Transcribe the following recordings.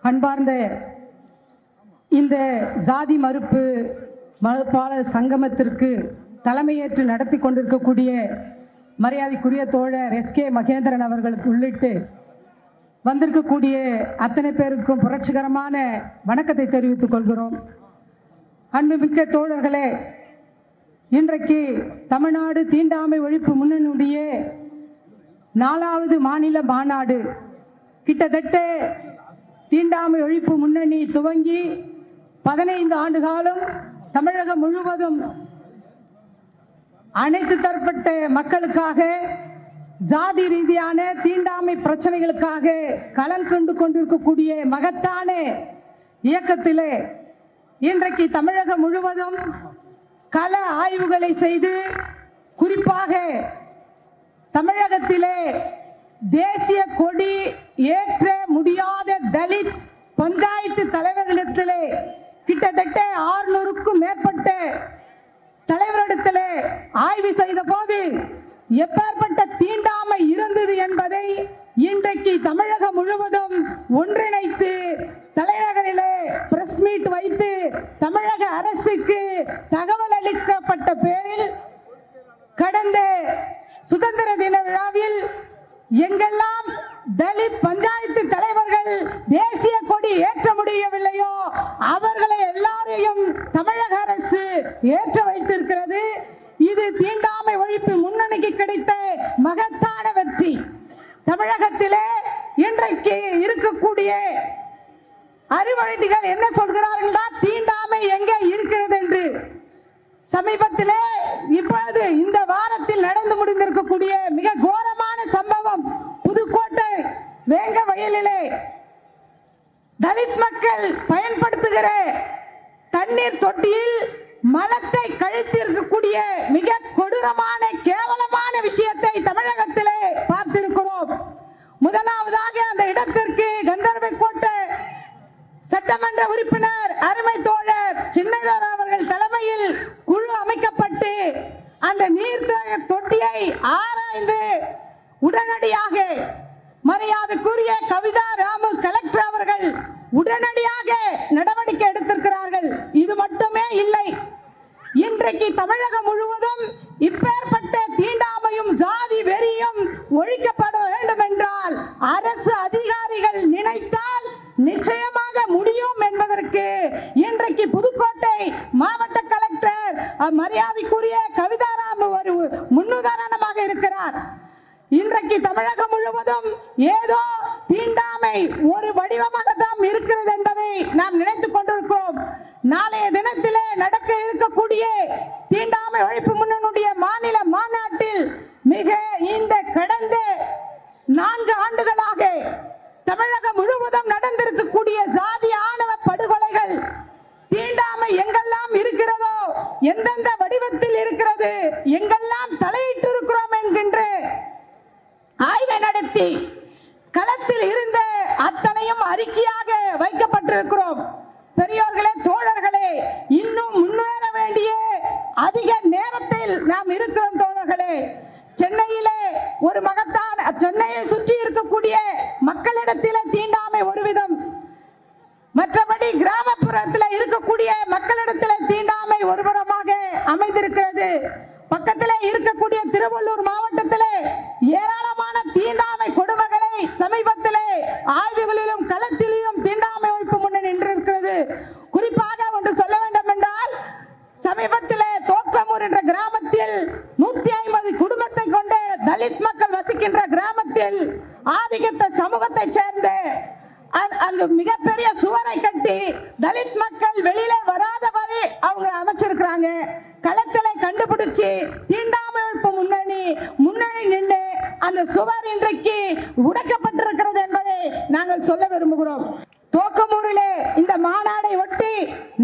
அன்பார்ந்த இந்த ஜாதி மறுப்பு மறுப்பாளர் சங்கமத்திற்கு தலைமையேற்று நடத்தி கொண்டிருக்கக்கூடிய மரியாதைக்குரிய தோழர் எஸ்கே மகேந்திரன் அவர்களுக்கு உள்ளிட்டு வந்திருக்கக்கூடிய அத்தனை பேருக்கும் புரட்சிகரமான வணக்கத்தை தெரிவித்துக் கொள்கிறோம். அன்புமிக்க தோழர்களே, இன்றைக்கு தமிழ்நாடு தீண்டாமை ஒழிப்பு முன்னணியுடைய 4வது மாநில மாநாடு. கிட்டத்தட்ட தீண்டாமை ஒழிப்பு முன்னணி துவங்கி 15 ஆண்டு காலம் தமிழகம் முழுவதும் அனைத்து தரப்பட்ட மக்களுக்காக ஜாதி ரீதியான தீண்டாமை பிரச்சனைகளுக்காக களம் கண்டு கொண்டிருக்கக்கூடிய மகத்தான இயக்கத்திலே இன்றைக்கு தமிழகம் முழுவதும் கள ஆய்வுகளை செய்து குறிப்பாக தமிழகத்திலே தேசிய கொடி ஏற்ற முடியாத தலித் பஞ்சாயத்து தலைவர்களிடத்திலே கிட்டத்தட்ட 600க்கும் மேற்பட்ட தலைவரிடத்திலே ஆய்வு செய்த போது எப்பேற்பட்ட தீண்டாமை இருந்தது என்பதை இன்றைக்கு தமிழகம் முழுவதும் ஒன்றிணைத்து தலைநகரிலே பிரஸ் மீட் வைத்து தமிழக அரசுக்கு தகவல் அளிக்கப்பட்ட பேரில் கடந்த சுதந்திர தின விழாவில் எங்கெல்லாம் தலித் பஞ்சாயத்து தலைவர்கள் தேசிய கொடி ஏற்ற முடியவில்லையோ அவர்களை எல்லாரையும் தமிழக அரசு ஏற்ற வைத்திருக்கிறது. இது தீண்டாமை ஒழிப்பு முன்னணிக்கு கிடைத்த மகத்தான வெற்றி. தமிழகத்திலே இன்றைக்கு இருக்கக்கூடிய அறிவொழிதிகள் என்ன சொல்கிறார்களா, தீண்டாமை எங்கே இருக்கிறது என்று. சமீபத்திலே இப்பொழுது இந்த வாரத்தில் நடந்து முடிந்திருக்கக்கூடிய மிக கோரமான சம்பவம் புதுக்கோட்டை வேங்க வயலிலே தலித் மக்கள் பயன்படுத்துகிற தண்ணீர் தொட்டியில் மலத்தை கழித்திருக்கக்கூடிய மிக கொடூரமான கேவலமான விஷயத்தை தமிழகத்திலே பார்த்திருக்கிறோம். முதலாவதாக அந்த இடத்திற்கு கந்தர்வக்கோட்டை சட்டமன்ற உறுப்பினர் அருமை தோழர் சின்னதார் அவர்கள் தலைமையில் குழு அமைக்கப்பட்டு அந்த நீர் தொட்டியை ஆராய்ந்து உடனடியாக மரியாதைக்குரிய கவிதா ராமு கலெக்டர் அவர்கள் உடனடியாக நடவடிக்கை எடுத்திருக்கிறார்கள். இது மட்டுமே இல்லை, இன்றைக்கு தமிழகம் முழுவதும் இப்பேற்பட்ட தீண்டாமையும் ஜாதி வெறியும் ஒழிக்கப்பட வேண்டும் என்றால் அரசு அதிகாரிகள் நினைத்தால் நிச்சயமாக முடியும் என்பதற்கு இன்றைக்கு புதுக்கோட்டை மாவட்ட கலெக்டர் மரியாதைக்குரிய கவிதாராம் ஒரு முன்னுதாரணமாக இருக்கிறார். இன்றைக்கு தமிழகம் முழுவதும் ஏதோ தீண்டாமை ஒரு வடிவமாக தான் இருக்கிறது என்பதை நாம் நினைத்துக் கொண்டிருக்கிறோம். நாளைய தினத்திலே நடக்க இருக்கக்கூடிய தீண்டாமை ஒழிப்பு முன்னணியுடைய மாநில மாநாட்டில் மிக இந்த கடந்த 4 ஆண்டுகளாக தமிழகம் முழுவதும் நடந்திருக்கக்கூடிய ஜாதி ஆணவ படுகொலைகள், தீண்டாமை எங்கெல்லாம் இருக்கிறதோ, எந்தெந்த வடிவத்தில் இருக்கிறது, எங்கெல்லாம் தலையிட்டு இருக்கிறோம் என்கின்ற ஆய்வை நடத்தி களத்தில் இருந்த அத்தனையும் அறிக்கையாக வைக்கப்பட்டிருக்கிறோம். பெரியோர்களே, தோழர்களே, இன்னும் முன்னேற வேண்டிய அதிக நேரத்தில் நாம் இருக்கிறோம் தோழர்களே. சென்னையிலே ஒரு மகத்தான சென்னையை சுற்றி இருக்கக்கூடிய மக்களிடத்திலே தீண்டாமை ஒரு விதம், மற்றபடி கிராமப்புறத்தில் இருக்கக்கூடிய மக்களிடத்திலே தீண்டாமை ஒருபுறமாக அமைந்திருக்கிறது. பக்கத்திலே இருக்கக்கூடிய திருவள்ளூர் மாவட்டத்திலே ஏராளமான தீண்டாமை கொடுமைகளை சமீபத்திலே ஆய்வுகளிலும் களத்திலும் தீண்டாமை ஒழிப்பு முன்னணி நின்றிருக்கிறது. குறிப்பாக ஒன்று சொல்ல வேண்டும் என்றால், சமீபத்திலே தோக்கமூர் என்ற கிராமத்தில் 150 குடும்பத்தை கொண்ட தலித் மக்கள் வசிக்கின்ற கிராமத்தில் ஆதிக்கத்த சமூகத்தை சேர்ந்த அங்கு மிகப்பெரிய சுவரை கட்டி தலித் மக்கள் வெளியில வராதவரை அவங்க அமைச்சிருக்கிறாங்க. களத்திலே கண்டுபிடிச்சு தீண்டாமை ஒழிப்பு முன்னணி நின்று அந்த சுவர் இன்றைக்கு உடைக்கப்பட்டிருக்கிறது என்பதை நாங்கள் சொல்ல விரும்புகிறோம். தோக்கமூரிலே இந்த மாநாடை ஒட்டி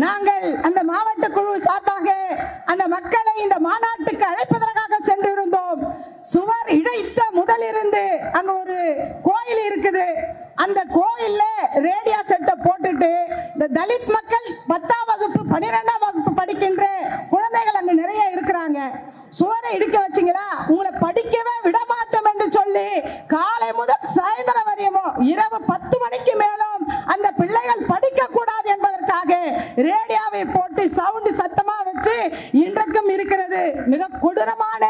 நாங்கள் அந்த மாவட்ட குழு சார்பாக அந்த மக்களை இந்த மாநாட்டுக்கு அழைப்பதற்காக சென்றிருந்தோம். சுவர் இழைத்த முதலிருந்து அங்க ஒரு கோயில் இருக்குது. அந்த கோயில்ல ரேடியோ செட்டை போட்டுட்டு இந்த தலித் மக்கள் 10ஆம் வகுப்பு 12ஆம் வகுப்பு படிக்கின்ற குழந்தைகள் அங்க நிறைய இருக்கிறாங்க. சுவரை இடிக்க வச்சீங்களா, உங்களை படிக்கவே விட மாட்டோம் என்று சொல்லி காலை முதல் சாயந்தரம் வரையும் இரவு 10 மணிக்கு மேலும் அந்த பிள்ளைகள் படிக்க கூடாது என்பதற்காக ரேடியோவை போட்டு சவுண்ட் சத்தமா வச்சு இன்றைக்கும் இருக்கிறது. மிக கொடூரமான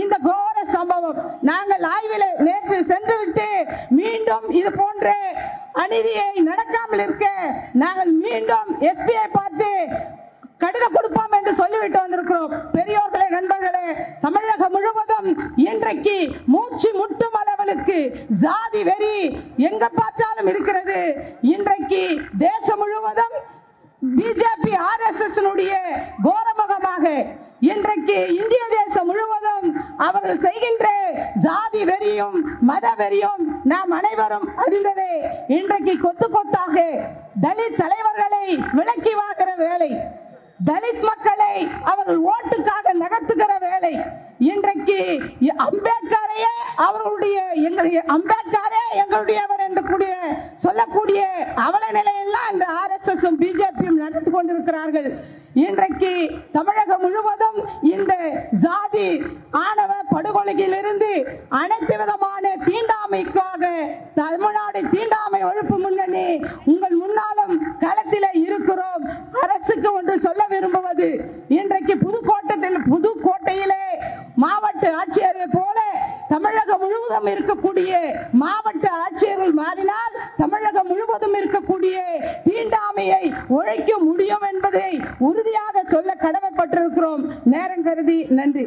இந்த கோர சம்பவம். நாங்கள் ஆய்வில் நேற்று சென்றுவிட்டு மீண்டும் இது போன்ற அநீதியை நடக்காமல் இருக்க நாங்கள் மீண்டும் எஸ்பியை பார்த்து கடிதம் கொடுப்போம் என்று சொல்லிவிட்டு வந்திருக்கிறோம். பெரியோர்களே, நண்பர்களே, தமிழகம் முழுவதும் இன்றைக்கு மூச்சு முட்டும் அளவுக்கு ஜாதி வெறி எங்க பார்த்தாலும் இருக்கிறது. இன்றைக்கு தேசம் முழுவதும் பிஜேபி RSS கோரமுகமாக இன்றைக்கு இந்திய தேசம் முழுவதும் அவர்கள் செய்கின்ற ஜாதி வெறியும் மத வெறியும் நாம் அனைவரும் அறிந்ததே. இன்றைக்கு கொத்து கொத்தாக தலித் தலைவர்களை விலக்கி வாங்குற வேலை, தலித் மக்களை அவர்கள் ஓட்டுக்காக நகர்த்துகிற வேலை. இன்றைக்கு அம்பேத்கரையே அவர்களுடைய அம்பேத்கரே எங்களுடையவர் என்று சொல்லக்கூடிய அவல நிலையெல்லாம் இந்த RSS பிஜேபியும் நடத்தி கொண்டிருக்கிறார்கள். இன்றைக்கு தமிழகம் முழுவதும் இந்த ஜாதி ஆணவ படுகொலையிலிருந்து அனைத்து விதமான தீண்டாமைக்காக தமிழ்நாடு தீண்டாமை ஒழிப்பு முன்னணி உங்கள் முன்னாலும் களத்தில் இருக்கிறோம். அரசுக்கு ஒன்று சொல்ல விரும்புவது, இன்றைக்கு புதுக்கோட்டையிலே மாவட்ட ஆட்சியரை போல தமிழகம் முழுவதும் இருக்கக்கூடிய மாவட்ட ஆட்சியர்கள் மாறினால் தமிழகம் முழுவதும் இருக்கக்கூடிய தீண்டாமையை ஒழிக்க முடியும் என்பதை உறுதியாக சொல்ல கடமைப்பட்டிருக்கிறோம். நேரம் கருதி நன்றி.